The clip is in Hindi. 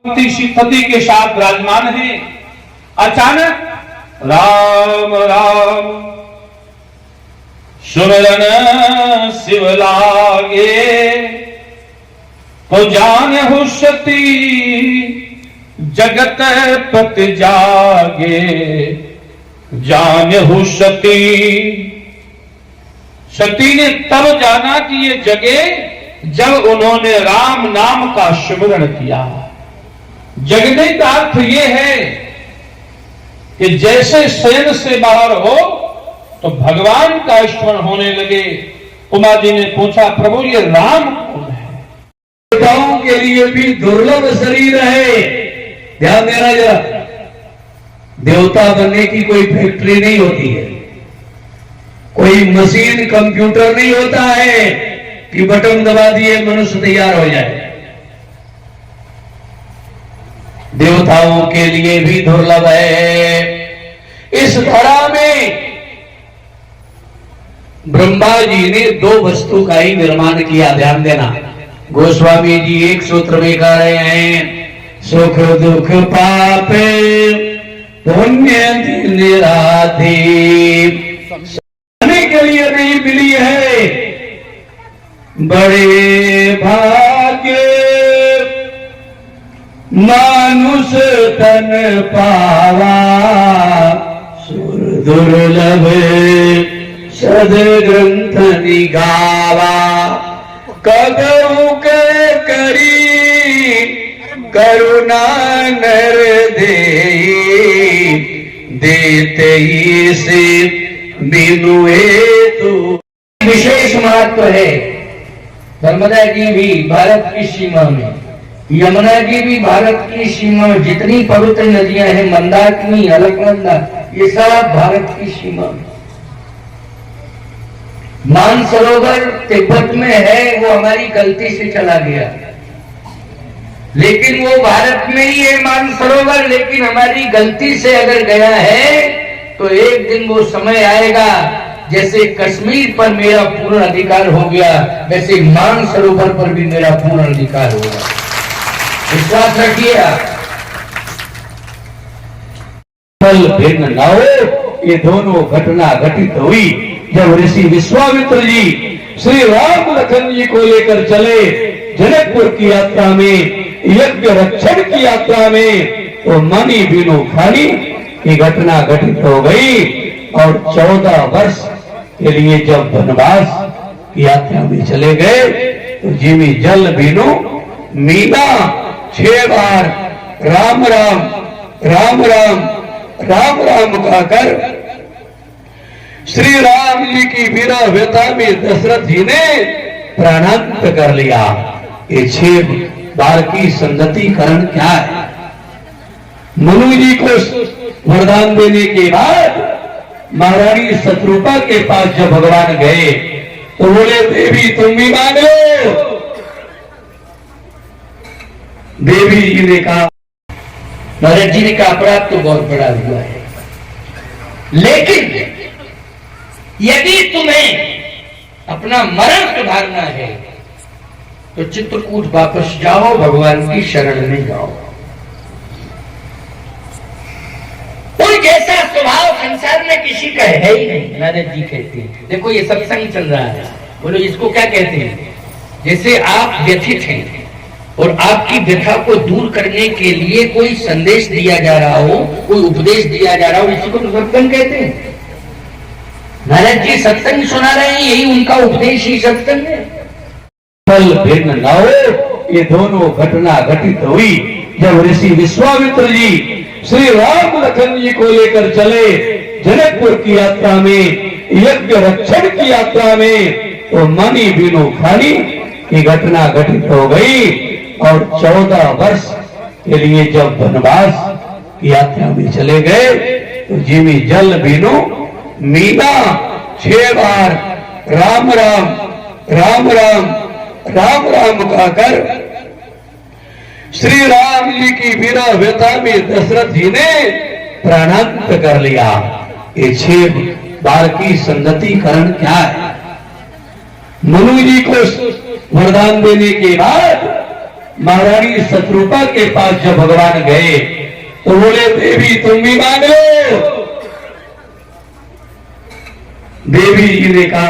सती के साथ विराजमान है। अचानक राम राम सुमिरन शिव लागे, तो जाने सती जगत पति जागे। जाने सती, सती ने तब जाना कि ये जगे जब उन्होंने राम नाम का स्मरण किया। जगने का अर्थ ये है कि जैसे शयन से बाहर हो तो भगवान का स्मरण होने लगे। उमा जी ने पूछा, प्रभु ये राम कौन है? देवताओं के लिए भी दुर्लभ शरीर है। ध्यान देना जरा, देवता बनने की कोई फैक्ट्री नहीं होती है, कोई मशीन कंप्यूटर नहीं होता है कि बटन दबा दिए मनुष्य तैयार हो जाए। देवताओं के लिए भी दुर्लभ है। इस धरा में ब्रह्मा जी ने दो वस्तु का ही निर्माण किया। ध्यान देना, गोस्वामी जी एक सूत्र में कह रहे हैं, सुख दुख पाप पुण्य निराधि सहने के लिए नहीं मिली है। बड़े भाग्य मानुष तन पावा, सुर दुर्लभ सद ग्रंथ निगावा। कदऊ के करी करुणा नर देते ही से बिनु हेतु। विशेष महत्व है। नर्मदा जी भी भारत की सीमा में, यमुना जी भी भारत की सीमा में, जितनी पवित्र नदियां हैं, मंदाकिनी, अलकनंदा, ये सब भारत की सीमा में। मानसरोवर तिब्बत में है, वो हमारी गलती से चला गया, लेकिन वो भारत में ही है मानसरोवर। लेकिन हमारी गलती से अगर गया है तो एक दिन वो समय आएगा, जैसे कश्मीर पर मेरा पूर्ण अधिकार हो गया, वैसे मानसरोवर पर भी मेरा पूर्ण अधिकार होगा। विश्वास रखिए। फल भिन्न न हो, ये दोनों घटना घटित हुई जब ऋषि विश्वामित्र जी श्री राम लखन जी को लेकर चले जनकपुर की यात्रा में, यज्ञ रक्षण की यात्रा में। तो मणि बिनु खाली की घटना घटित हो गई और 14 वर्ष के लिए जब वनवास की यात्रा में चले गए तो जिमी जल बिनु मीना 6 बार राम राम राम राम राम राम कहकर श्री राम जी की विरह व्यथा में दशरथ जी ने प्राणांत कर लिया। ये 6 बार की संगतिकरण क्या है? मनु जी को वरदान देने के बाद महारानी शत्रुपा के पास जब भगवान गए तो बोले, देवी तुम भी मांग लो। देवी जी ने कहा, नारद जी ने कहा, अपराध तो बहुत बड़ा हुआ है, लेकिन यदि तुम्हें अपना मरण सुधारना है तो चित्रकूट वापस जाओ, भगवान की शरण में जाओ। कोई जैसा स्वभाव संसार में किसी का है ही नहीं। नारद जी कहते हैं, देखो ये सत्संग चल रहा है, बोलो इसको क्या कहते हैं? जैसे आप व्यथित हैं और आपकी व्यथा को दूर करने के लिए कोई संदेश दिया जा रहा हो, कोई उपदेश दिया जा रहा हो, इसी को तो सत्संग कहते हैं। नारद जी सत्संग सुना रहे हैं, यही उनका उपदेश ही सत्संग है। फल भिन्न न हो, ये दोनों घटना घटित हुई जब ऋषि विश्वामित्र जी श्री राम लखन जी को लेकर चले जनकपुर की यात्रा में, यज्ञ रक्षण की यात्रा में। तो मणि बिनु खाली की घटना घटित हो गई और 14 वर्ष के लिए जब वनवास की यात्रा में चले गए तो जिमी जल बिनु मीना 6 बार राम राम राम राम राम राम कहकर श्री राम जी की विरह व्यथा में दशरथ जी ने प्राणांत कर लिया। ये 6 बार की संगतिकरण क्या है? मनु जी को वरदान देने के बाद महारानी शत्रुपा के पास जब भगवान गए तो बोले देवी तुम भी मांग लो। देवी जी ने कहा